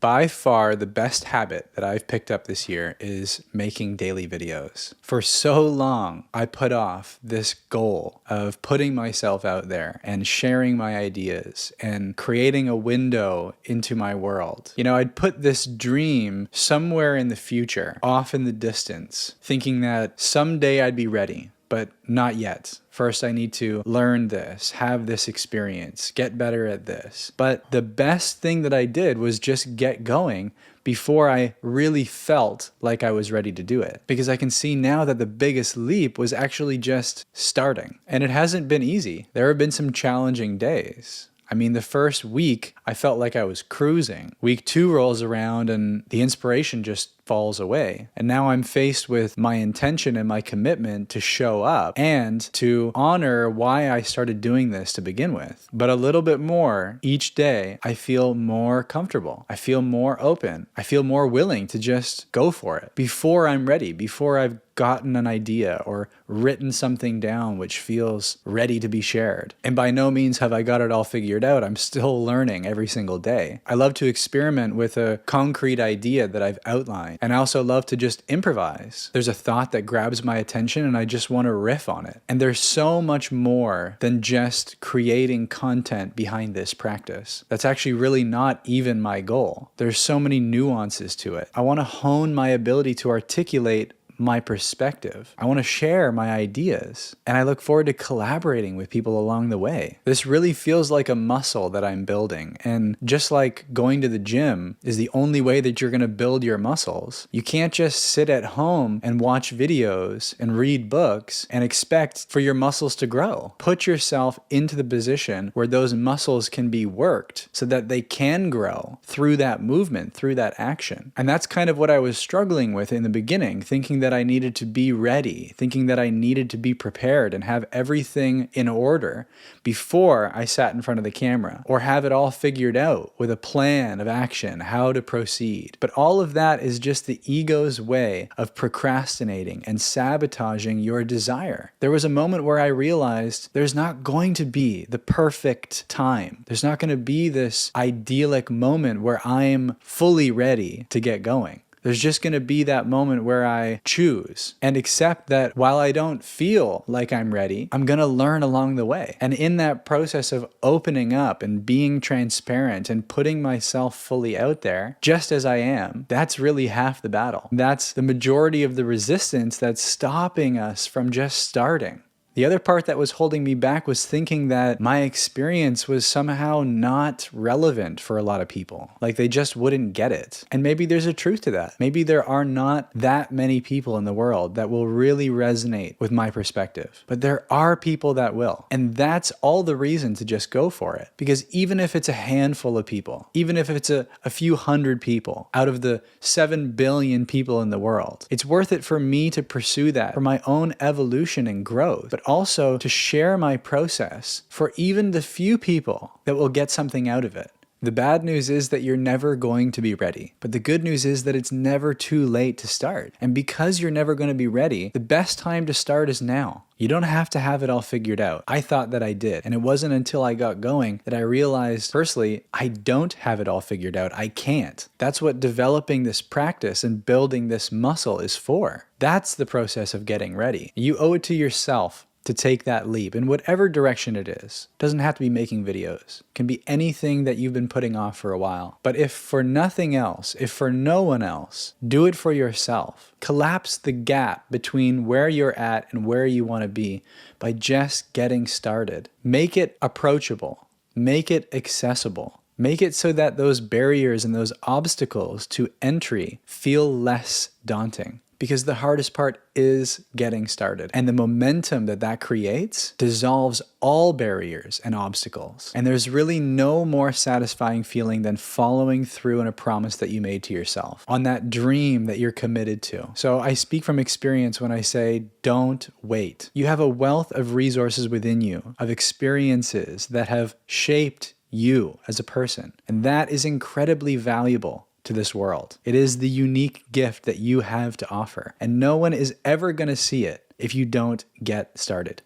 By far, the best habit that I've picked up this year is making daily videos. For so long, I put off this goal of putting myself out there and sharing my ideas and creating a window into my world. You know, I'd put this dream somewhere in the future, off in the distance, thinking that someday I'd be ready. But not yet. First, I need to learn this, have this experience, get better at this. But the best thing that I did was just get going before I really felt like I was ready to do it. Because I can see now that the biggest leap was actually just starting. And it hasn't been easy. There have been some challenging days. I mean, the first week, I felt like I was cruising. Week 2 rolls around and the inspiration just falls away. And now I'm faced with my intention and my commitment to show up and to honor why I started doing this to begin with. But a little bit more each day, I feel more comfortable. I feel more open. I feel more willing to just go for it before I'm ready, before I've gotten an idea or written something down which feels ready to be shared. And by no means have I got it all figured out. I'm still learning every single day. I love to experiment with a concrete idea that I've outlined. And I also love to just improvise. There's a thought that grabs my attention and I just want to riff on it. And there's so much more than just creating content behind this practice. That's actually really not even my goal. There's so many nuances to it. I want to hone my ability to articulate my perspective. I want to share my ideas, and I look forward to collaborating with people along the way. This really feels like a muscle that I'm building, and just like going to the gym is the only way that you're going to build your muscles, you can't just sit at home and watch videos and read books and expect for your muscles to grow. Put yourself into the position where those muscles can be worked so that they can grow through that movement, through that action. And that's kind of what I was struggling with in the beginning, thinking that I needed to be ready, thinking that I needed to be prepared and have everything in order before I sat in front of the camera, or have it all figured out with a plan of action, how to proceed. But all of that is just the ego's way of procrastinating and sabotaging your desire. There was a moment where I realized there's not going to be the perfect time. There's not going to be this idyllic moment where I'm fully ready to get going. There's just going to be that moment where I choose and accept that while I don't feel like I'm ready, I'm going to learn along the way. And in that process of opening up and being transparent and putting myself fully out there, just as I am, that's really half the battle. That's the majority of the resistance that's stopping us from just starting. The other part that was holding me back was thinking that my experience was somehow not relevant for a lot of people. Like they just wouldn't get it. And maybe there's a truth to that. Maybe there are not that many people in the world that will really resonate with my perspective. But there are people that will. And that's all the reason to just go for it. Because even if it's a handful of people, even if it's a few hundred people out of the 7 billion people in the world, it's worth it for me to pursue that for my own evolution and growth. But also to share my process for even the few people that will get something out of it. The bad news is that you're never going to be ready. But the good news is that it's never too late to start. And because you're never going to be ready, the best time to start is now. You don't have to have it all figured out. I thought that I did. And it wasn't until I got going that I realized, firstly, I don't have it all figured out. I can't. That's what developing this practice and building this muscle is for. That's the process of getting ready. You owe it to yourself to take that leap in whatever direction it is. It doesn't have to be making videos. It can be anything that you've been putting off for a while. But if for nothing else, if for no one else, do it for yourself. Collapse the gap between where you're at and where you want to be by just getting started. Make it approachable. Make it accessible. Make it so that those barriers and those obstacles to entry feel less daunting. Because the hardest part is getting started. And the momentum that that creates dissolves all barriers and obstacles. And there's really no more satisfying feeling than following through on a promise that you made to yourself, on that dream that you're committed to. So I speak from experience when I say, don't wait. You have a wealth of resources within you, of experiences that have shaped you as a person. And that is incredibly valuable to this world. It is the unique gift that you have to offer, and no one is ever going to see it if you don't get started.